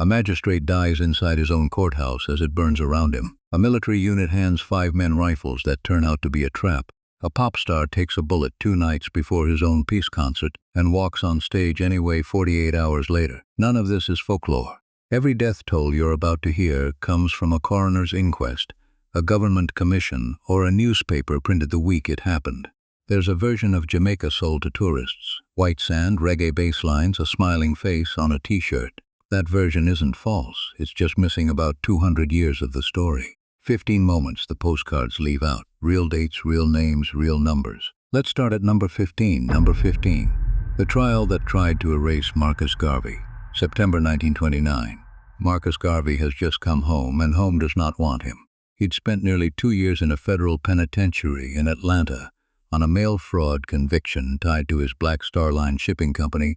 A magistrate dies inside his own courthouse as it burns around him. A military unit hands 5 men rifles that turn out to be a trap. A pop star takes a bullet 2 nights before his own peace concert and walks on stage anyway 48 hours later. None of this is folklore. Every death toll you're about to hear comes from a coroner's inquest, a government commission, or a newspaper printed the week it happened. There's a version of Jamaica sold to tourists. White sand, reggae bass lines, a smiling face on a t-shirt. That version isn't false, it's just missing about 200 years of the story. 15 moments the postcards leave out. Real dates, real names, real numbers. Let's start at number 15. Number 15. The trial that tried to erase Marcus Garvey. September 1929. Marcus Garvey has just come home, and home does not want him. He'd spent nearly 2 years in a federal penitentiary in Atlanta on a mail fraud conviction tied to his Black Star Line shipping company,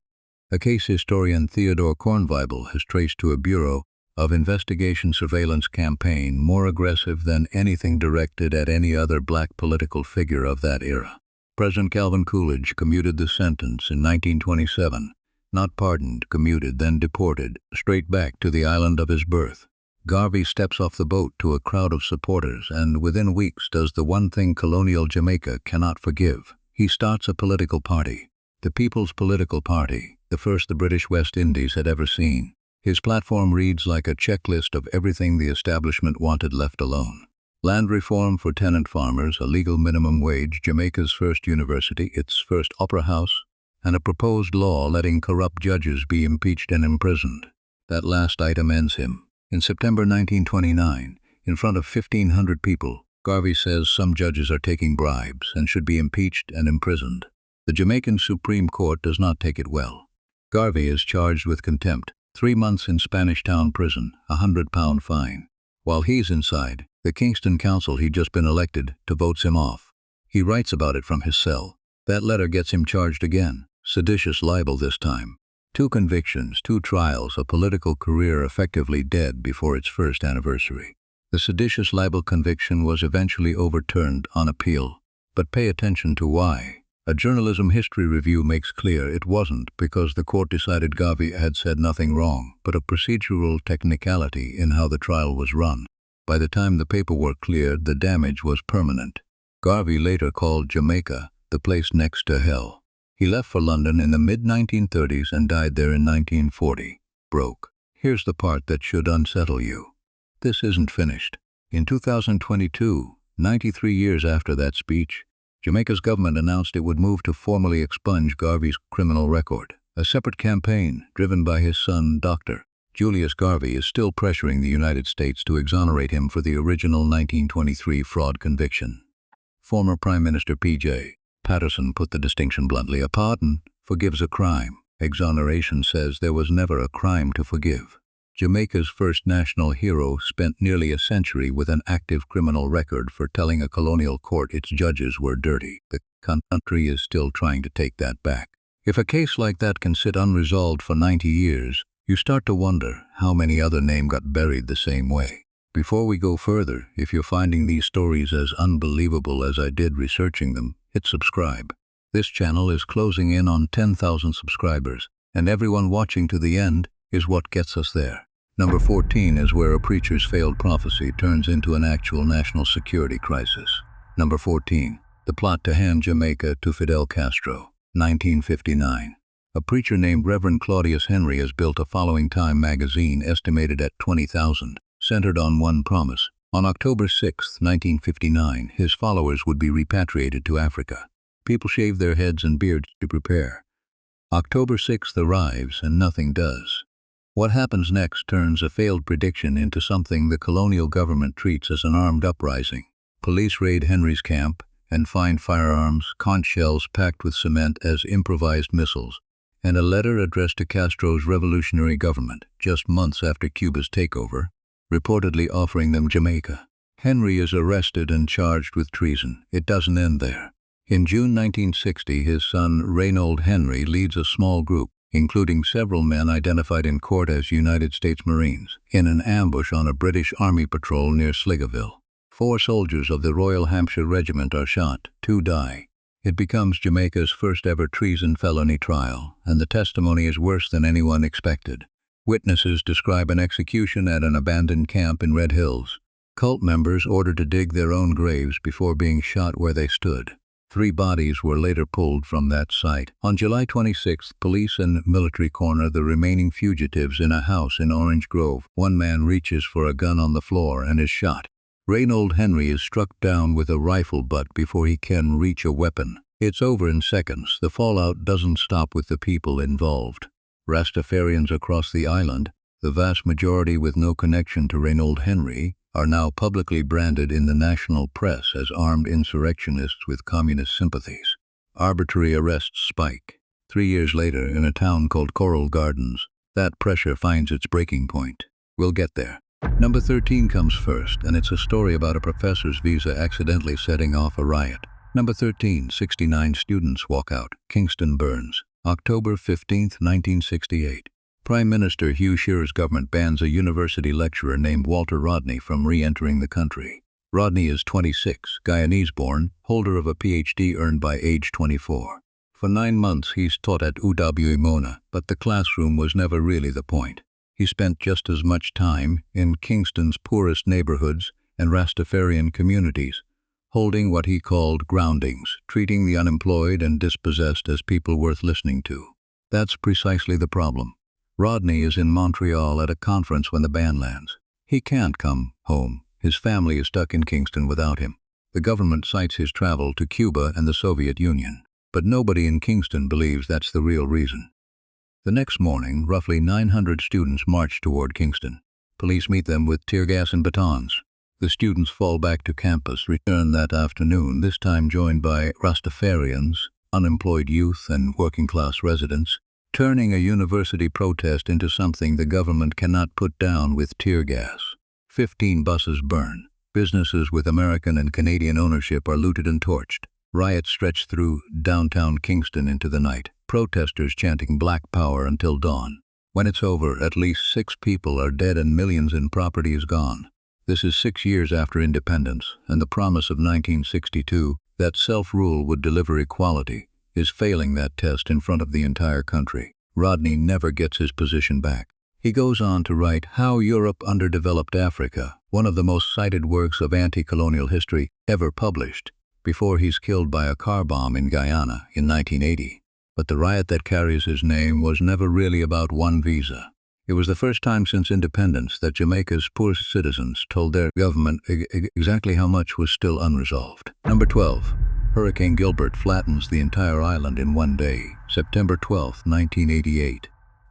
a case historian Theodore Kornweibel has traced to a Bureau of Investigation surveillance campaign more aggressive than anything directed at any other black political figure of that era. President Calvin Coolidge commuted the sentence in 1927, not pardoned, commuted, then deported, straight back to the island of his birth. Garvey steps off the boat to a crowd of supporters and within weeks does the one thing colonial Jamaica cannot forgive. He starts a political party, the People's Political Party, the first the British West Indies had ever seen. His platform reads like a checklist of everything the establishment wanted left alone. Land reform for tenant farmers, a legal minimum wage, Jamaica's first university, its first opera house, and a proposed law letting corrupt judges be impeached and imprisoned. That last item ends him. In September 1929, in front of 1,500 people, Garvey says some judges are taking bribes and should be impeached and imprisoned. The Jamaican Supreme Court does not take it well. Garvey is charged with contempt, 3 months in Spanish Town prison, a £100 fine. While he's inside, the Kingston council he'd just been elected to votes him off. He writes about it from his cell. That letter gets him charged again, seditious libel this time. 2 convictions, 2 trials, a political career effectively dead before its first anniversary. The seditious libel conviction was eventually overturned on appeal. But pay attention to why. A journalism history review makes clear it wasn't because the court decided Garvey had said nothing wrong, but a procedural technicality in how the trial was run. By the time the paperwork cleared, the damage was permanent. Garvey later called Jamaica the place next to hell. He left for London in the mid-1930s and died there in 1940. Broke. Here's the part that should unsettle you. This isn't finished. In 2022, 93 years after that speech, Jamaica's government announced it would move to formally expunge Garvey's criminal record. A separate campaign, driven by his son, Dr. Julius Garvey, is still pressuring the United States to exonerate him for the original 1923 fraud conviction. Former Prime Minister P.J. Patterson put the distinction bluntly: a pardon forgives a crime. Exoneration says there was never a crime to forgive. Jamaica's first national hero spent nearly a century with an active criminal record for telling a colonial court its judges were dirty. The country is still trying to take that back. If a case like that can sit unresolved for 90 years, you start to wonder how many other names got buried the same way. Before we go further, if you're finding these stories as unbelievable as I did researching them, hit subscribe. This channel is closing in on 10,000 subscribers, and everyone watching to the end is what gets us there. Number 14 is where a preacher's failed prophecy turns into an actual national security crisis. Number 14. The plot to hand Jamaica to Fidel Castro. 1959. A preacher named Reverend Claudius Henry has built a following Time magazine estimated at 20,000, centered on one promise. On October 6, 1959, his followers would be repatriated to Africa. People shave their heads and beards to prepare. October 6th arrives and nothing does. What happens next turns a failed prediction into something the colonial government treats as an armed uprising. Police raid Henry's camp and find firearms, conch shells packed with cement as improvised missiles, and a letter addressed to Castro's revolutionary government just months after Cuba's takeover, reportedly offering them Jamaica. Henry is arrested and charged with treason. It doesn't end there. In June 1960, his son Reynold Henry leads a small group, including several men identified in court as United States Marines, in an ambush on a British Army patrol near Sligaville. 4 soldiers of the Royal Hampshire Regiment are shot, 2 die. It becomes Jamaica's first ever treason felony trial, and the testimony is worse than anyone expected. Witnesses describe an execution at an abandoned camp in Red Hills. Cult members ordered to dig their own graves before being shot where they stood. 3 bodies were later pulled from that site. On July 26, police and military corner the remaining fugitives in a house in Orange Grove. One man reaches for a gun on the floor and is shot. Reynold Henry is struck down with a rifle butt before he can reach a weapon. It's over in seconds. The fallout doesn't stop with the people involved. Rastafarians across the island, the vast majority with no connection to Reynold Henry, are now publicly branded in the national press as armed insurrectionists with communist sympathies. Arbitrary arrests spike. 3 years later, in a town called Tivoli Gardens, that pressure finds its breaking point. We'll get there. Number 13 comes first, and it's a story about a professor's visa accidentally setting off a riot. Number 13, 69 students walk out. Kingston burns. October 15, 1968. Prime Minister Hugh Shearer's government bans a university lecturer named Walter Rodney from re-entering the country. Rodney is 26, Guyanese-born, holder of a PhD earned by age 24. For 9 months he's taught at UW-Mona, but the classroom was never really the point. He spent just as much time in Kingston's poorest neighborhoods and Rastafarian communities, holding what he called groundings, treating the unemployed and dispossessed as people worth listening to. That's precisely the problem. Rodney is in Montreal at a conference when the ban lands. He can't come home. His family is stuck in Kingston without him. The government cites his travel to Cuba and the Soviet Union. But nobody in Kingston believes that's the real reason. The next morning, roughly 900 students march toward Kingston. Police meet them with tear gas and batons. The students fall back to campus, return that afternoon, this time joined by Rastafarians, unemployed youth, and working-class residents, turning a university protest into something the government cannot put down with tear gas. 15 buses burn. Businesses with American and Canadian ownership are looted and torched. Riots stretch through downtown Kingston into the night, protesters chanting Black Power until dawn. When it's over, at least 6 people are dead and millions in property is gone. This is 6 years after independence, and the promise of 1962, that self-rule would deliver equality, is failing that test in front of the entire country. Rodney never gets his position back. He goes on to write How Europe Underdeveloped Africa, one of the most cited works of anti-colonial history ever published, before he's killed by a car bomb in Guyana in 1980. But the riot that carries his name was never really about one visa. It was the first time since independence that Jamaica's poorest citizens told their government exactly how much was still unresolved. Number 12. Hurricane Gilbert flattens the entire island in one day, September 12, 1988,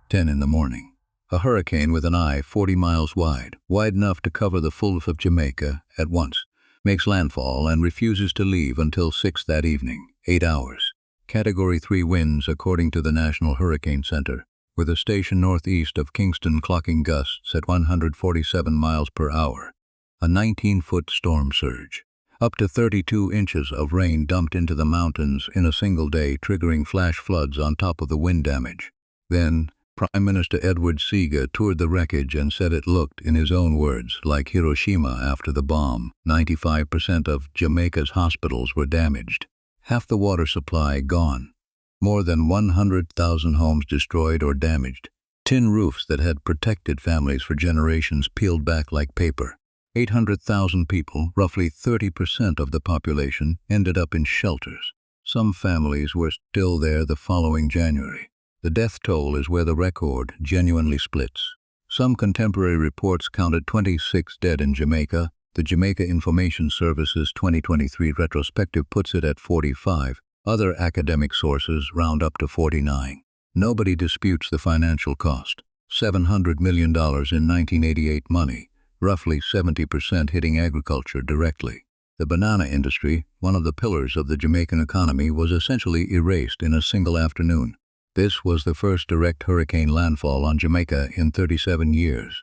10 in the morning. A hurricane with an eye 40 miles wide enough to cover the full of Jamaica at once, makes landfall and refuses to leave until 6 that evening, 8 hours. Category 3 winds according to the National Hurricane Center, with a station northeast of Kingston clocking gusts at 147 miles per hour. A 19-foot storm surge. Up to 32 inches of rain dumped into the mountains in a single day, triggering flash floods on top of the wind damage. Then, Prime Minister Edward Seaga toured the wreckage and said it looked, in his own words, like Hiroshima after the bomb. 95% of Jamaica's hospitals were damaged. Half the water supply gone. More than 100,000 homes destroyed or damaged. Tin roofs that had protected families for generations peeled back like paper. 800,000 people, roughly 30% of the population, ended up in shelters. Some families were still there the following January. The death toll is where the record genuinely splits. Some contemporary reports counted 26 dead in Jamaica. The Jamaica Information Service's 2023 retrospective puts it at 45. Other academic sources round up to 49. Nobody disputes the financial cost. $700 million in 1988 money, roughly 70% hitting agriculture directly. The banana industry, one of the pillars of the Jamaican economy, was essentially erased in a single afternoon. This was the first direct hurricane landfall on Jamaica in 37 years.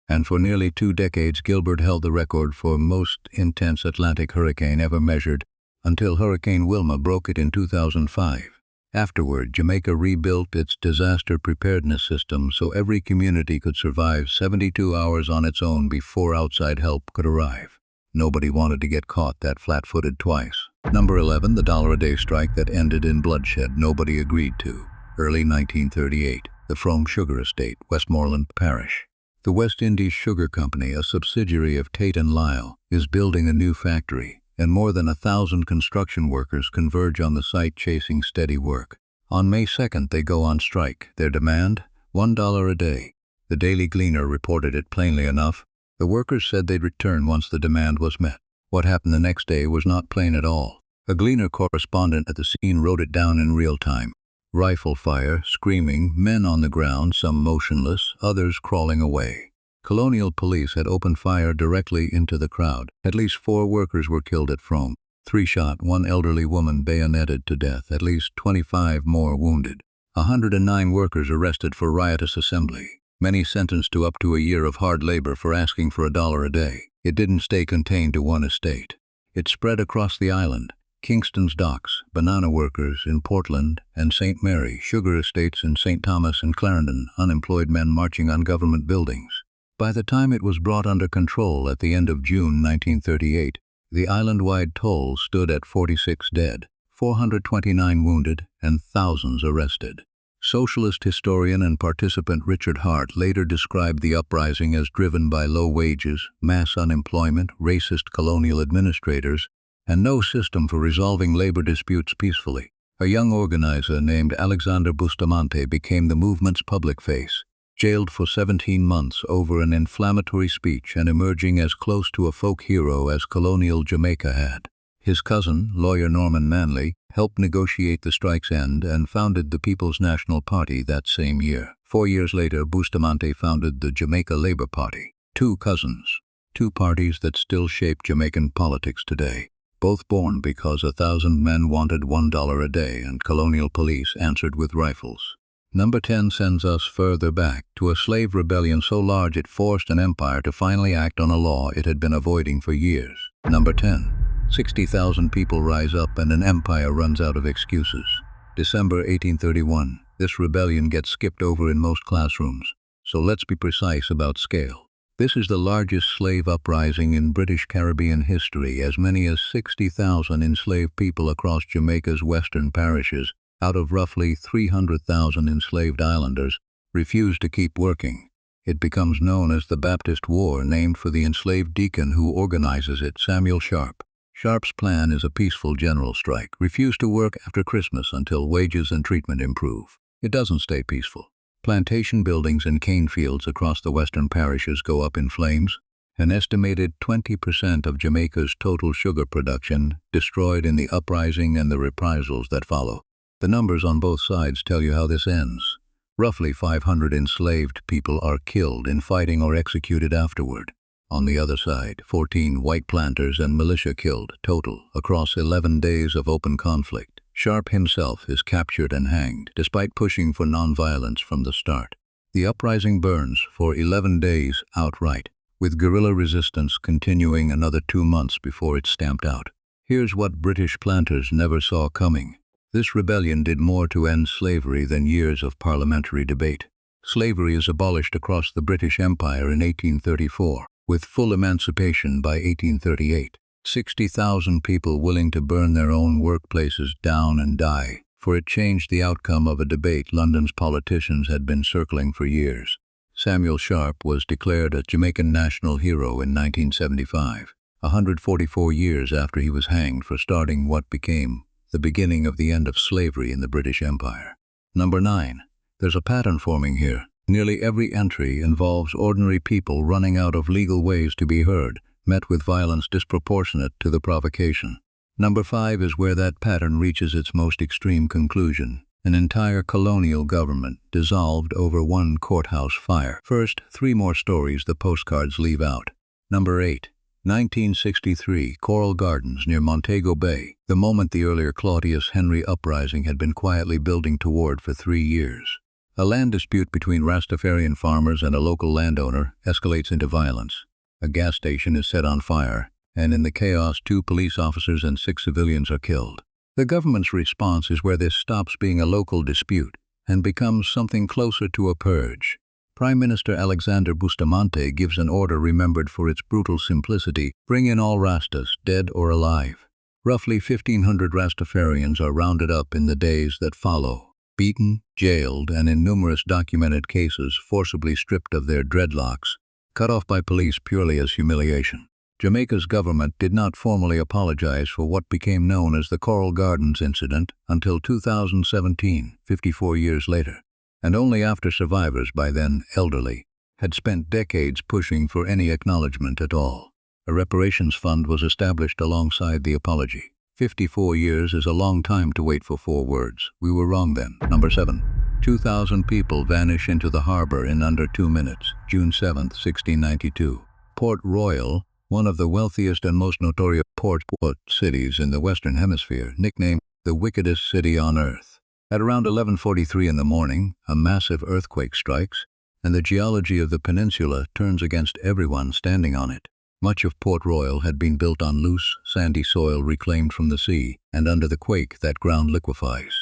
And for nearly 2 decades, Gilbert held the record for most intense Atlantic hurricane ever measured, until Hurricane Wilma broke it in 2005. Afterward, Jamaica rebuilt its disaster preparedness system so every community could survive 72 hours on its own before outside help could arrive. Nobody wanted to get caught that flat-footed twice. Number 11, the $1 a day strike that ended in bloodshed nobody agreed to. Early 1938. the Frome Sugar Estate, Westmoreland Parish. The West Indies Sugar Company, a subsidiary of Tate & Lyle, is building a new factory, and more than 1,000 construction workers converge on the site chasing steady work. On May 2nd, they go on strike. Their demand? $1 a day. The Daily Gleaner reported it plainly enough. The workers said they'd return once the demand was met. What happened the next day was not plain at all. A Gleaner correspondent at the scene wrote it down in real time. Rifle fire, screaming, men on the ground, some motionless, others crawling away. Colonial police had opened fire directly into the crowd. At least 4 workers were killed at Frome. 3 shot, 1 elderly woman bayoneted to death, at least 25 more wounded. 109 workers arrested for riotous assembly. Many sentenced to up to a year of hard labor for asking for $1 a day. It didn't stay contained to one estate. It spread across the island. Kingston's docks, banana workers in Portland and St. Mary, sugar estates in St. Thomas and Clarendon, unemployed men marching on government buildings. By the time it was brought under control at the end of June 1938, the island-wide toll stood at 46 dead, 429 wounded, and thousands arrested. Socialist historian and participant Richard Hart later described the uprising as driven by low wages, mass unemployment, racist colonial administrators, and no system for resolving labor disputes peacefully. A young organizer named Alexander Bustamante became the movement's public face, jailed for 17 months over an inflammatory speech and emerging as close to a folk hero as colonial Jamaica had. His cousin, lawyer Norman Manley, helped negotiate the strike's end and founded the People's National Party that same year. 4 years later, Bustamante founded the Jamaica Labor Party. 2 cousins, 2 parties that still shape Jamaican politics today. Both born because 1,000 men wanted $1 a day and colonial police answered with rifles. Number 10 sends us further back to a slave rebellion so large it forced an empire to finally act on a law it had been avoiding for years. Number 10. 60,000 people rise up and an empire runs out of excuses. December 1831. This rebellion gets skipped over in most classrooms. So let's be precise about scale. This is the largest slave uprising in British Caribbean history. As many as 60,000 enslaved people across Jamaica's western parishes, out of roughly 300,000 enslaved islanders, refused to keep working. It becomes known as the Baptist War, named for the enslaved deacon who organizes it, Samuel Sharp. Sharp's plan is a peaceful general strike. Refuse to work after Christmas until wages and treatment improve. It doesn't stay peaceful. Plantation buildings and cane fields across the western parishes go up in flames. An estimated 20% of Jamaica's total sugar production destroyed in the uprising and the reprisals that follow. The numbers on both sides tell you how this ends. Roughly 500 enslaved people are killed in fighting or executed afterward. On the other side, 14 white planters and militia killed total across 11 days of open conflict. Sharp himself is captured and hanged, despite pushing for nonviolence from the start. The uprising burns for 11 days outright, with guerrilla resistance continuing another 2 months before it's stamped out. Here's what British planters never saw coming. This rebellion did more to end slavery than years of parliamentary debate. Slavery is abolished across the British Empire in 1834, with full emancipation by 1838. 60,000 people willing to burn their own workplaces down and die, for it changed the outcome of a debate London's politicians had been circling for years. Samuel Sharp was declared a Jamaican National Hero in 1975, 144 years after he was hanged for starting what became the beginning of the end of slavery in the British Empire. Number 9. There's a pattern forming here. Nearly every entry involves ordinary people running out of legal ways to be heard, met with violence disproportionate to the provocation. Number 5 is where that pattern reaches its most extreme conclusion. An entire colonial government dissolved over one courthouse fire. First, 3 more stories the postcards leave out. Number 8. 1963, Coral Gardens near Montego Bay, the moment the earlier Claudius Henry uprising had been quietly building toward for 3 years. A land dispute between Rastafarian farmers and a local landowner escalates into violence. A gas station is set on fire, and in the chaos 2 police officers and 6 civilians are killed. The government's response is where this stops being a local dispute and becomes something closer to a purge. Prime Minister Alexander Bustamante gives an order remembered for its brutal simplicity: bring in all Rastas, dead or alive. Roughly 1,500 Rastafarians are rounded up in the days that follow. beaten, jailed, and in numerous documented cases forcibly stripped of their dreadlocks, cut off by police purely as humiliation. Jamaica's government did not formally apologize for what became known as the Tivoli Gardens incident until 2017, 54 years later, and only after survivors, by then elderly, had spent decades pushing for any acknowledgement at all. A reparations fund was established alongside the apology. 54 years is a long time to wait for 4 words. We were wrong then. Number 7. 2,000 people vanish into the harbor in under 2 minutes, June 7, 1692. Port Royal, one of the wealthiest and most notorious port cities in the Western Hemisphere, nicknamed the wickedest city on earth. At around 11:43 in the morning, a massive earthquake strikes, and the geology of the peninsula turns against everyone standing on it. Much of Port Royal had been built on loose, sandy soil reclaimed from the sea, and under the quake that ground liquefies.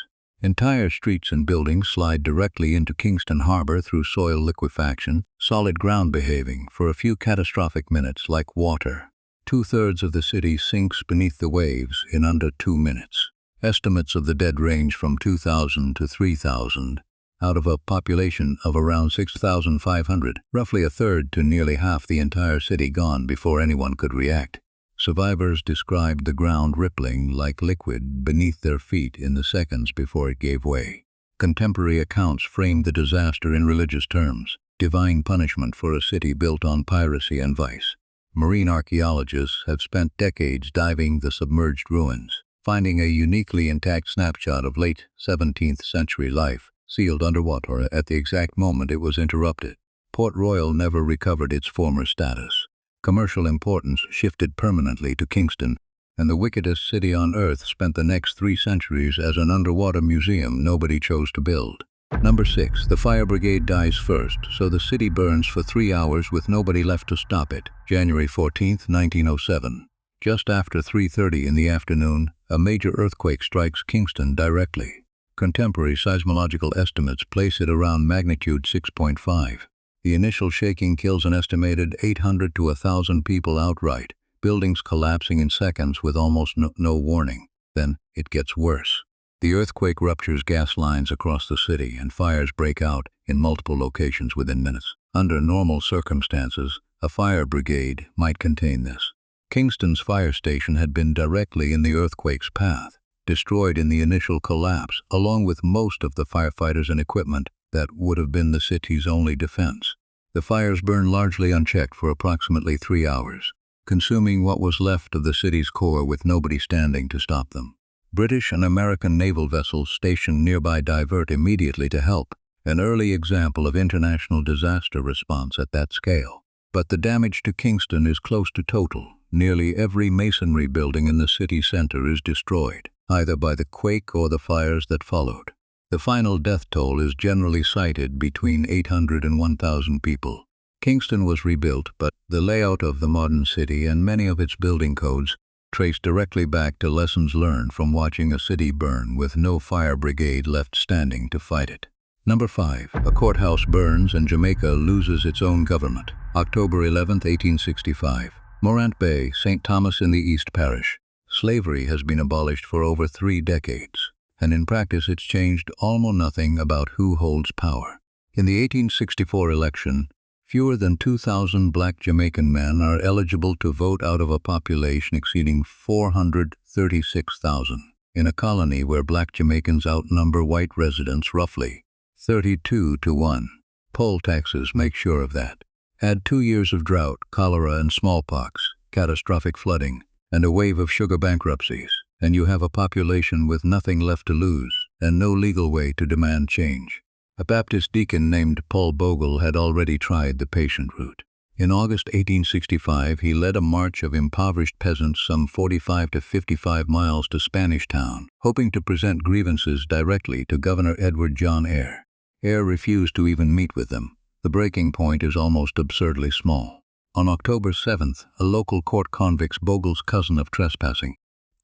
Entire streets and buildings slide directly into Kingston Harbor through soil liquefaction, solid ground behaving for a few catastrophic minutes like water. 2/3 of the city sinks beneath the waves in under 2 minutes. Estimates of the dead range from 2,000 to 3,000, out of a population of around 6,500, roughly a third to nearly half the entire city gone before anyone could react. Survivors described the ground rippling like liquid beneath their feet in the seconds before it gave way. Contemporary accounts framed the disaster in religious terms, divine punishment for a city built on piracy and vice. Marine archaeologists have spent decades diving the submerged ruins, finding a uniquely intact snapshot of late 17th century life, sealed underwater at the exact moment it was interrupted. Port Royal never recovered its former status. Commercial importance shifted permanently to Kingston, and the wickedest city on earth spent the next 3 centuries as an underwater museum nobody chose to build. Number 6. The fire brigade dies first, so the city burns for 3 hours with nobody left to stop it. January 14, 1907. Just after 3:30 in the afternoon, a major earthquake strikes Kingston directly. Contemporary seismological estimates place it around magnitude 6.5. The initial shaking kills an estimated 800 to 1,000 people outright, buildings collapsing in seconds with almost no warning. Then it gets worse. The earthquake ruptures gas lines across the city, and fires break out in multiple locations within minutes. Under normal circumstances, a fire brigade might contain this. Kingston's fire station had been directly in the earthquake's path, destroyed in the initial collapse, along with most of the firefighters and equipment that would have been the city's only defense. The fires burned largely unchecked for approximately 3 hours, consuming what was left of the city's core with nobody standing to stop them. British and American naval vessels stationed nearby divert immediately to help, an early example of international disaster response at that scale. But the damage to Kingston is close to total. Nearly every masonry building in the city center is destroyed, either by the quake or the fires that followed. The final death toll is generally cited between 800 and 1,000 people. Kingston was rebuilt, but the layout of the modern city and many of its building codes trace directly back to lessons learned from watching a city burn with no fire brigade left standing to fight it. Number 5. A courthouse burns and Jamaica loses its own government. October 11, 1865. Morant Bay, St. Thomas in the East Parish. Slavery has been abolished for over 3 decades, and in practice it's changed almost nothing about who holds power. In the 1864 election, fewer than 2,000 black Jamaican men are eligible to vote out of a population exceeding 436,000. In a colony where black Jamaicans outnumber white residents roughly 32 to 1. Poll taxes make sure of that. Add 2 years of drought, cholera and smallpox, catastrophic flooding, and a wave of sugar bankruptcies, and you have a population with nothing left to lose and no legal way to demand change. A Baptist deacon named Paul Bogle had already tried the patient route. In August 1865, he led a march of impoverished peasants some 45 to 55 miles to Spanish Town, hoping to present grievances directly to Governor Edward John Eyre. Eyre refused to even meet with them. The breaking point is almost absurdly small. On October 7th, a local court convicts Bogle's cousin of trespassing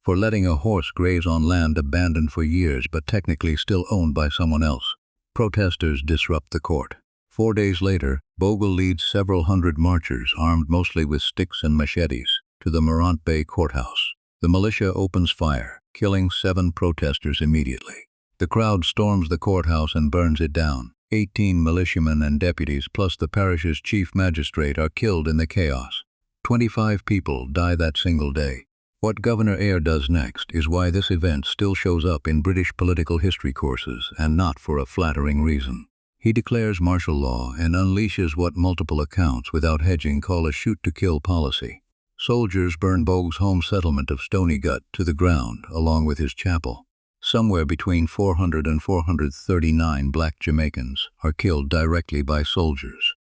for letting a horse graze on land abandoned for years but technically still owned by someone else. Protesters disrupt the court. 4 days later, Bogle leads several hundred marchers, armed mostly with sticks and machetes, to the Morant Bay courthouse. The militia opens fire, killing 7 protesters immediately. The crowd storms the courthouse and burns it down. 18 militiamen and deputies plus the parish's chief magistrate are killed in the chaos. 25 people die that single day. What Governor Eyre does next is why this event still shows up in British political history courses, and not for a flattering reason. He declares martial law and unleashes what multiple accounts without hedging call a shoot-to-kill policy. Soldiers burn Bog's home settlement of Stony Gut to the ground, along with his chapel. Somewhere between 400 and 439 black Jamaicans are killed directly by soldiers,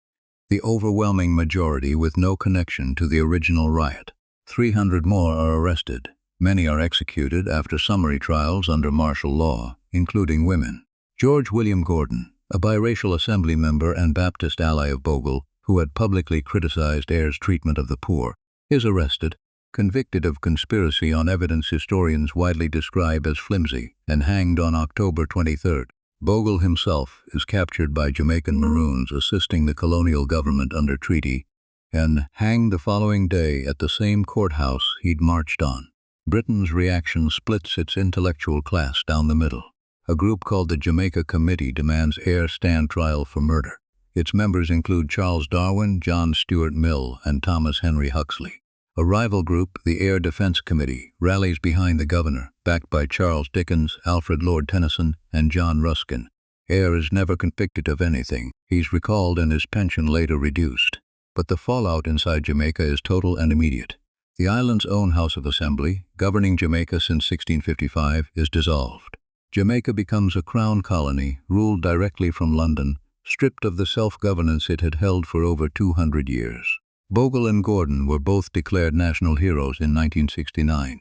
the overwhelming majority with no connection to the original riot. 300 more are arrested. Many are executed after summary trials under martial law, including women. George William Gordon, a biracial assembly member and Baptist ally of Bogle, who had publicly criticized Eyre's treatment of the poor, is arrested, convicted of conspiracy on evidence historians widely describe as flimsy, and hanged on October 23. Bogle himself is captured by Jamaican Maroons assisting the colonial government under treaty, and hanged the following day at the same courthouse he'd marched on. Britain's reaction splits its intellectual class down the middle. A group called the Jamaica Committee demands Eyre stand trial for murder. Its members include Charles Darwin, John Stuart Mill, and Thomas Henry Huxley. A rival group, the Eyre Defence Committee, rallies behind the governor, backed by Charles Dickens, Alfred Lord Tennyson, and John Ruskin. Eyre is never convicted of anything. He's recalled and his pension later reduced. But the fallout inside Jamaica is total and immediate. The island's own House of Assembly, governing Jamaica since 1655, is dissolved. Jamaica becomes a crown colony, ruled directly from London, stripped of the self-governance it had held for over 200 years. Bogle and Gordon were both declared national heroes in 1969,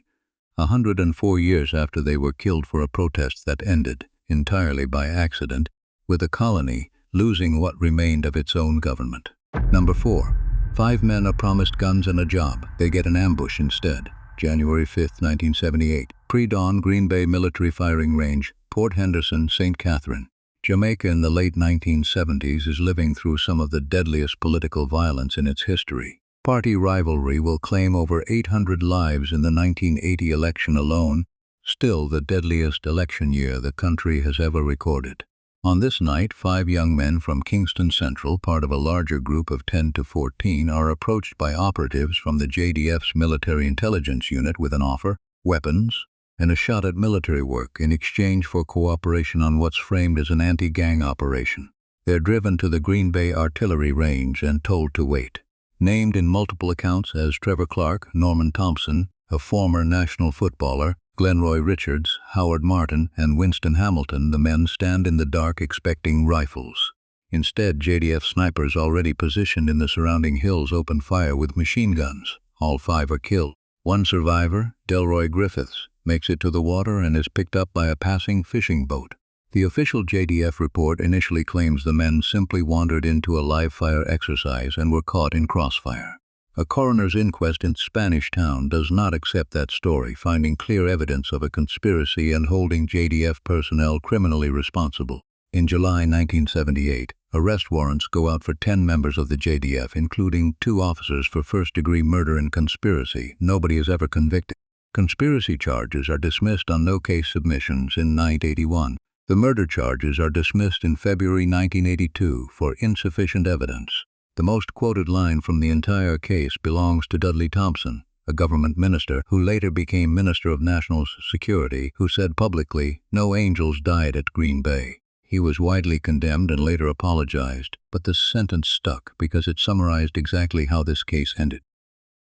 104 years after they were killed for a protest that ended, entirely by accident, with the colony losing what remained of its own government. Number 4. 5 men are promised guns and a job. They get an ambush instead. January 5, 1978. Pre-dawn Green Bay Military Firing Range, Port Henderson, St. Catherine. Jamaica in the late 1970s is living through some of the deadliest political violence in its history. Party rivalry will claim over 800 lives in the 1980 election alone, still the deadliest election year the country has ever recorded. On this night, 5 young men from Kingston Central, part of a larger group of 10 to 14, are approached by operatives from the JDF's Military Intelligence Unit with an offer, weapons, and a shot at military work in exchange for cooperation on what's framed as an anti-gang operation. They're driven to the Green Bay Artillery Range and told to wait. Named in multiple accounts as Trevor Clark, Norman Thompson, a former national footballer, Glenroy Richards, Howard Martin, and Winston Hamilton, the men stand in the dark expecting rifles. Instead, JDF snipers already positioned in the surrounding hills open fire with machine guns. All 5 are killed. One survivor, Delroy Griffiths, makes it to the water and is picked up by a passing fishing boat. The official JDF report initially claims the men simply wandered into a live-fire exercise and were caught in crossfire. A coroner's inquest in Spanish Town does not accept that story, finding clear evidence of a conspiracy and holding JDF personnel criminally responsible. In July 1978, arrest warrants go out for 10 members of the JDF, including 2 officers for first-degree murder and conspiracy. Nobody is ever convicted. Conspiracy charges are dismissed on no-case submissions in 1981. The murder charges are dismissed in February 1982 for insufficient evidence. The most quoted line from the entire case belongs to Dudley Thompson, a government minister who later became Minister of National Security, who said publicly, "No angels died at Green Bay." He was widely condemned and later apologized, but the sentence stuck because it summarized exactly how this case ended.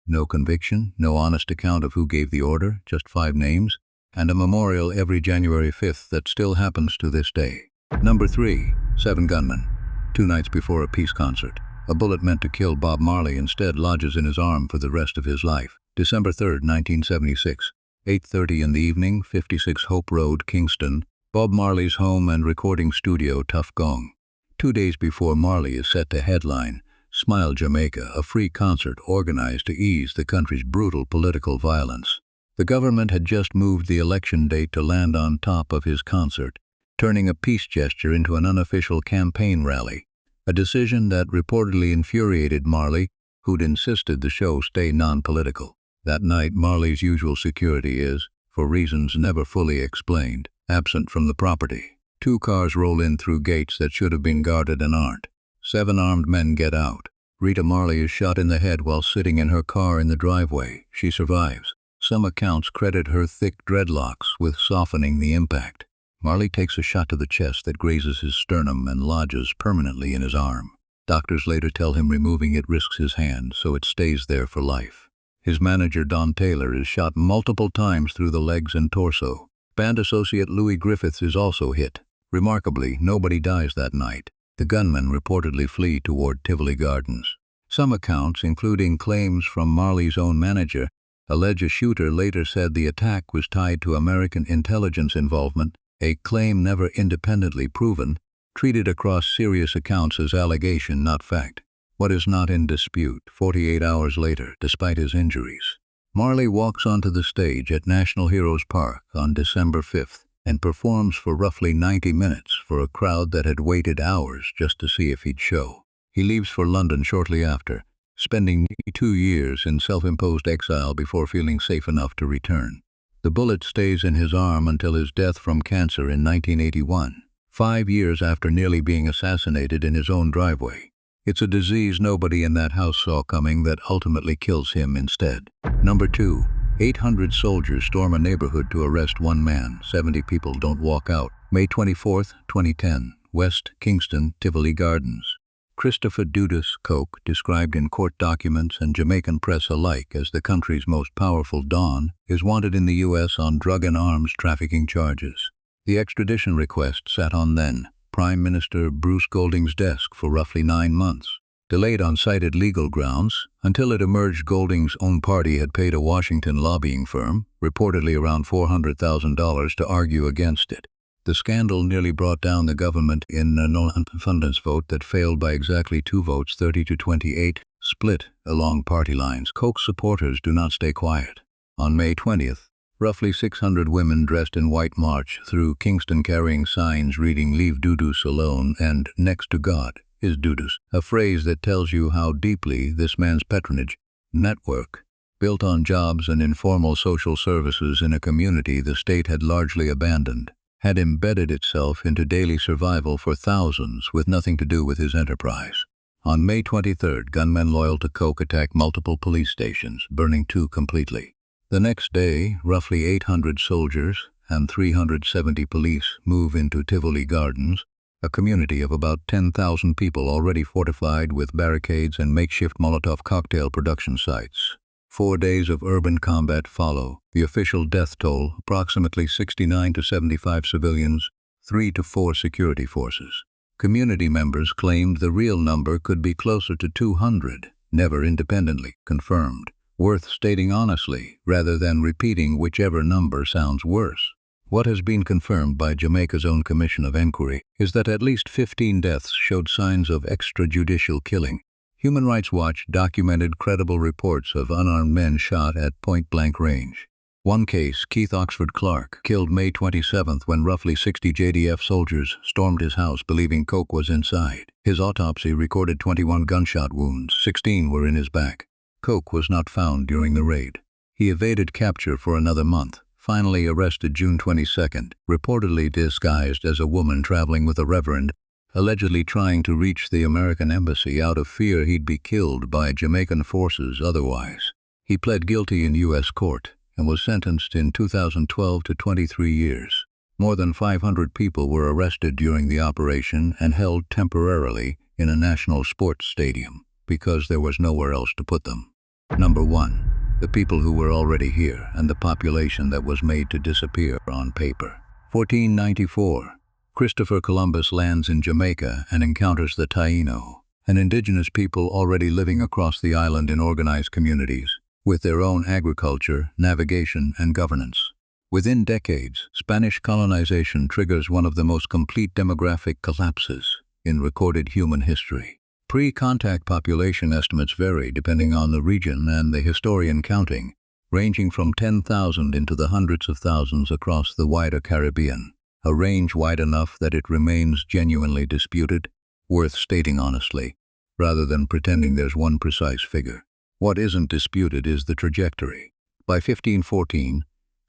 No conviction, no honest account of who gave the order, just 5 names, and a memorial every January 5th that still happens to this day. Number 3. 7 gunmen. 2 nights before a peace concert, a bullet meant to kill Bob Marley instead lodges in his arm for the rest of his life. December 3, 1976, 8:30 in the evening, 56 Hope Road, Kingston, Bob Marley's home and recording studio, Tough Gong. 2 days before Marley is set to headline Smile Jamaica, a free concert organized to ease the country's brutal political violence. The government had just moved the election date to land on top of his concert, turning a peace gesture into an unofficial campaign rally, a decision that reportedly infuriated Marley, who'd insisted the show stay non-political. That night, Marley's usual security is, for reasons never fully explained, absent from the property. 2 cars roll in through gates that should have been guarded and aren't. 7 armed men get out. Rita Marley is shot in the head while sitting in her car in the driveway. She survives. Some accounts credit her thick dreadlocks with softening the impact. Marley takes a shot to the chest that grazes his sternum and lodges permanently in his arm. Doctors later tell him removing it risks his hand, so it stays there for life. His manager, Don Taylor, is shot multiple times through the legs and torso. Band associate Louis Griffiths is also hit. Remarkably, nobody dies that night. The gunmen reportedly flee toward Tivoli Gardens. Some accounts, including claims from Marley's own manager, allege a shooter later said the attack was tied to American intelligence involvement, a claim never independently proven, treated across serious accounts as allegation, not fact. What is not in dispute 48 hours later, despite his injuries? Marley walks onto the stage at National Heroes Park on December 5th and performs for roughly 90 minutes for a crowd that had waited hours just to see if he'd show. He leaves for London shortly after, spending 2 years in self-imposed exile before feeling safe enough to return. The bullet stays in his arm until his death from cancer in 1981, 5 years after nearly being assassinated in his own driveway. It's a disease nobody in that house saw coming that ultimately kills him instead. Number 2. 800 soldiers storm a neighborhood to arrest 1 man. 70 people don't walk out. May 24, 2010. West Kingston, Tivoli Gardens. Christopher Dudas Coke, described in court documents and Jamaican press alike as the country's most powerful Don, is wanted in the U.S. on drug and arms trafficking charges. The extradition request sat on then Prime Minister Bruce Golding's desk for roughly 9 months, delayed on cited legal grounds, until it emerged Golding's own party had paid a Washington lobbying firm, reportedly around $400,000, to argue against it. The scandal nearly brought down the government in a no-confidence vote that failed by exactly 2 votes, 30 to 28, split along party lines. Coke's supporters do not stay quiet. On May 20th, roughly 600 women dressed in white march through Kingston carrying signs reading "Leave Dudas alone" and "Next to God is Dudas," a phrase that tells you how deeply this man's patronage network, built on jobs and informal social services in a community the state had largely abandoned, had embedded itself into daily survival for thousands with nothing to do with his enterprise. On May 23rd, gunmen loyal to Coke attack multiple police stations, burning 2 completely. The next day, roughly 800 soldiers and 370 police move into Tivoli Gardens, a community of about 10,000 people already fortified with barricades and makeshift Molotov cocktail production sites. 4 days of urban combat follow. The official death toll, approximately 69 to 75 civilians, 3 to 4 security forces. Community members claimed the real number could be closer to 200, never independently confirmed. Worth stating honestly, rather than repeating whichever number sounds worse. What has been confirmed by Jamaica's own Commission of Enquiry is that at least 15 deaths showed signs of extrajudicial killing. Human Rights Watch documented credible reports of unarmed men shot at point-blank range. One case, Keith Oxford Clark, killed May 27th when roughly 60 JDF soldiers stormed his house believing Coke was inside. His autopsy recorded 21 gunshot wounds, 16 were in his back. Coke was not found during the raid. He evaded capture for another month, finally arrested June 22nd, reportedly disguised as a woman traveling with a reverend, allegedly trying to reach the American embassy out of fear he'd be killed by Jamaican forces otherwise. He pled guilty in U.S. court and was sentenced in 2012 to 23 years. More than 500 people were arrested during the operation and held temporarily in a national sports stadium because there was nowhere else to put them. Number 1. The people who were already here and the population that was made to disappear on paper. 1494. Christopher Columbus lands in Jamaica and encounters the Taino, an indigenous people already living across the island in organized communities, with their own agriculture, navigation, and governance. Within decades, Spanish colonization triggers one of the most complete demographic collapses in recorded human history. Pre-contact population estimates vary depending on the region and the historian counting, ranging from 10,000 into the hundreds of thousands across the wider Caribbean, a range wide enough that it remains genuinely disputed, worth stating honestly, rather than pretending there's one precise figure. What isn't disputed is the trajectory. By 1514,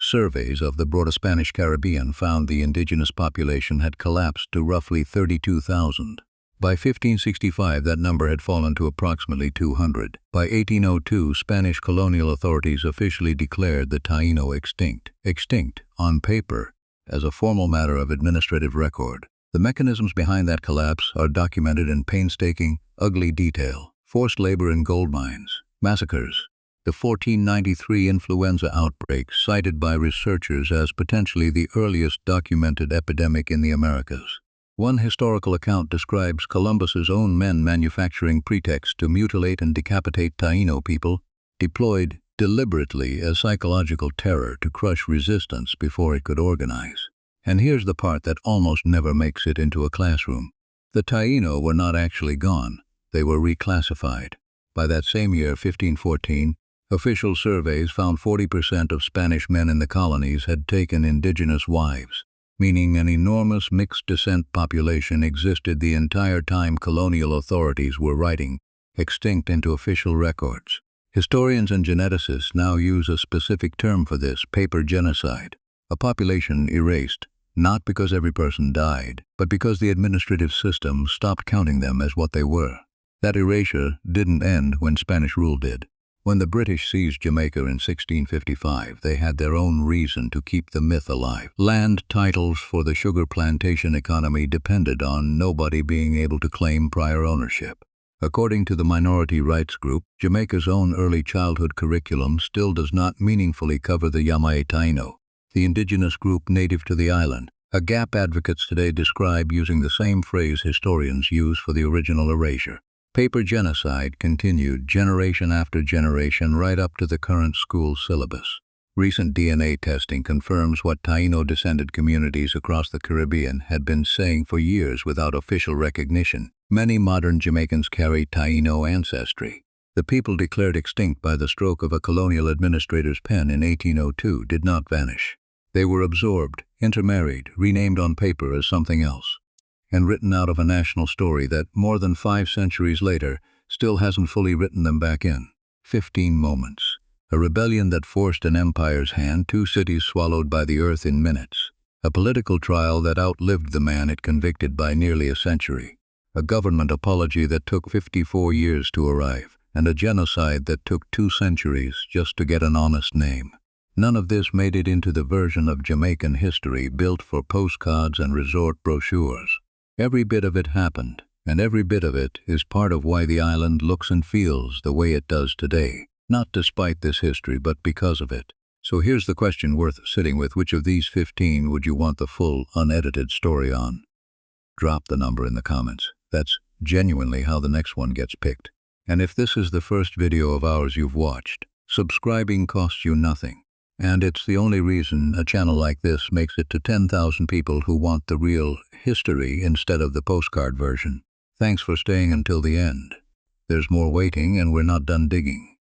Surveys of the broader Spanish Caribbean found the indigenous population had collapsed to roughly 32,000. By 1565, that number had fallen to approximately 200. By 1802, Spanish colonial authorities officially declared the Taíno extinct. Extinct, on paper, as a formal matter of administrative record. The mechanisms behind that collapse are documented in painstaking, ugly detail. Forced labor in gold mines, massacres, the 1493 influenza outbreak cited by researchers as potentially the earliest documented epidemic in the Americas. One historical account describes Columbus's own men manufacturing pretexts to mutilate and decapitate Taíno people, deployed deliberately as psychological terror to crush resistance before it could organize. And here's the part that almost never makes it into a classroom. The Taíno were not actually gone, they were reclassified. By that same year, 1514, official surveys found 40% of Spanish men in the colonies had taken indigenous wives, meaning an enormous mixed descent population existed the entire time colonial authorities were writing extinct into official records. Historians and geneticists now use a specific term for this, paper genocide. A population erased, not because every person died, but because the administrative system stopped counting them as what they were. That erasure didn't end when Spanish rule did. When the British seized Jamaica in 1655, they had their own reason to keep the myth alive. Land titles for the sugar plantation economy depended on nobody being able to claim prior ownership. According to the minority rights group, Jamaica's own early childhood curriculum still does not meaningfully cover the Yamay Taíno, the indigenous group native to the island, a gap advocates today describe using the same phrase historians use for the original erasure. Paper genocide continued generation after generation right up to the current school syllabus. Recent DNA testing confirms what Taíno-descended communities across the Caribbean had been saying for years without official recognition. Many modern Jamaicans carry Taíno ancestry. The people declared extinct by the stroke of a colonial administrator's pen in 1802 did not vanish. They were absorbed, intermarried, renamed on paper as something else, and written out of a national story that, more than 5 centuries later, still hasn't fully written them back in. 15 moments. A rebellion that forced an empire's hand, 2 cities swallowed by the earth in minutes. A political trial that outlived the man it convicted by nearly a century. A government apology that took 54 years to arrive, and a genocide that took 2 centuries just to get an honest name. None of this made it into the version of Jamaican history built for postcards and resort brochures. Every bit of it happened, and every bit of it is part of why the island looks and feels the way it does today. Not despite this history, but because of it. So here's the question worth sitting with. Which of these 15 would you want the full, unedited story on? Drop the number in the comments. That's genuinely how the next one gets picked. And if this is the first video of ours you've watched, subscribing costs you nothing. And it's the only reason a channel like this makes it to 10,000 people who want the real history instead of the postcard version. Thanks for staying until the end. There's more waiting, and we're not done digging.